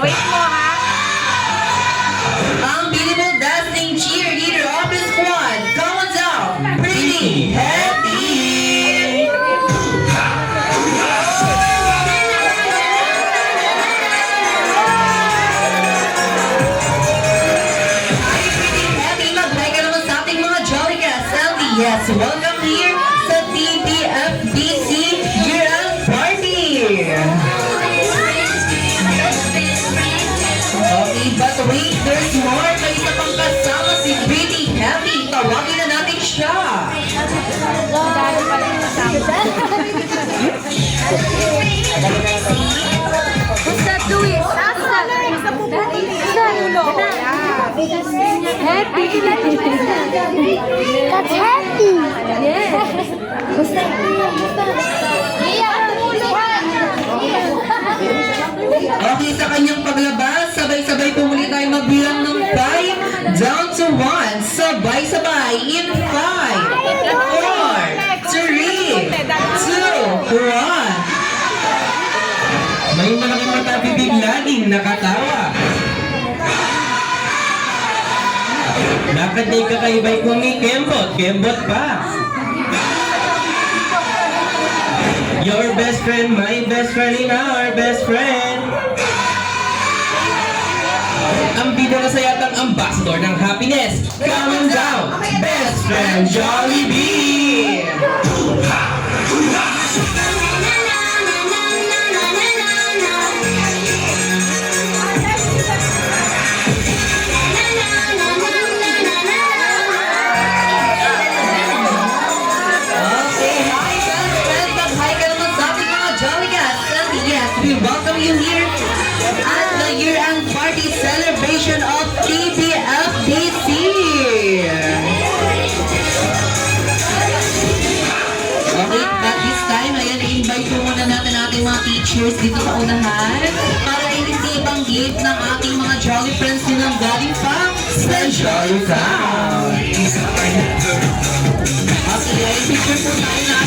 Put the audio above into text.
wait mo ha. Ang beautiful dancing cheerleader of the squad, come on down, Pretty Happy! Hi, Pretty Happy! Mag-hi ka naman sa ating mga jolly guests. And yes, welcome here sa TBFBC Year-End Party! Okay, but wait, there's more. May isa pang kasama si Pretty Happy. Tawagin na natin siya. Dahil pala yung kasama. Who's that doing? Asa? Sa puputi. Happy. That's happy. Yes. Okay, sa kanyang paglabas, sabay-sabay po muli tayo magbilang ng 5 down to 1. Sabay-sabay in 5, 4, 3, 2, 1. May malaking mata bibig laging nakatawa. Bakit may kakaibay kumikembot? Kembot pa. Your best friend, my best friend, and our best friend. Ang bida na sa yatang ambassador ng happiness. Coming down, best friend Jollibee. Okay, hi best friend. Mag-hi ka naman sa ating mga jolly guests. And yes, we welcome you here at the year-end party celebration of TBFBC. Okay, at this time, ayan, i-invite po muna natin ating mga teachers dito sa unahan para i-receive ang gift ng ating mga jolly friends din ng galing pa sa Jolly Town. Okay, picture po tayo na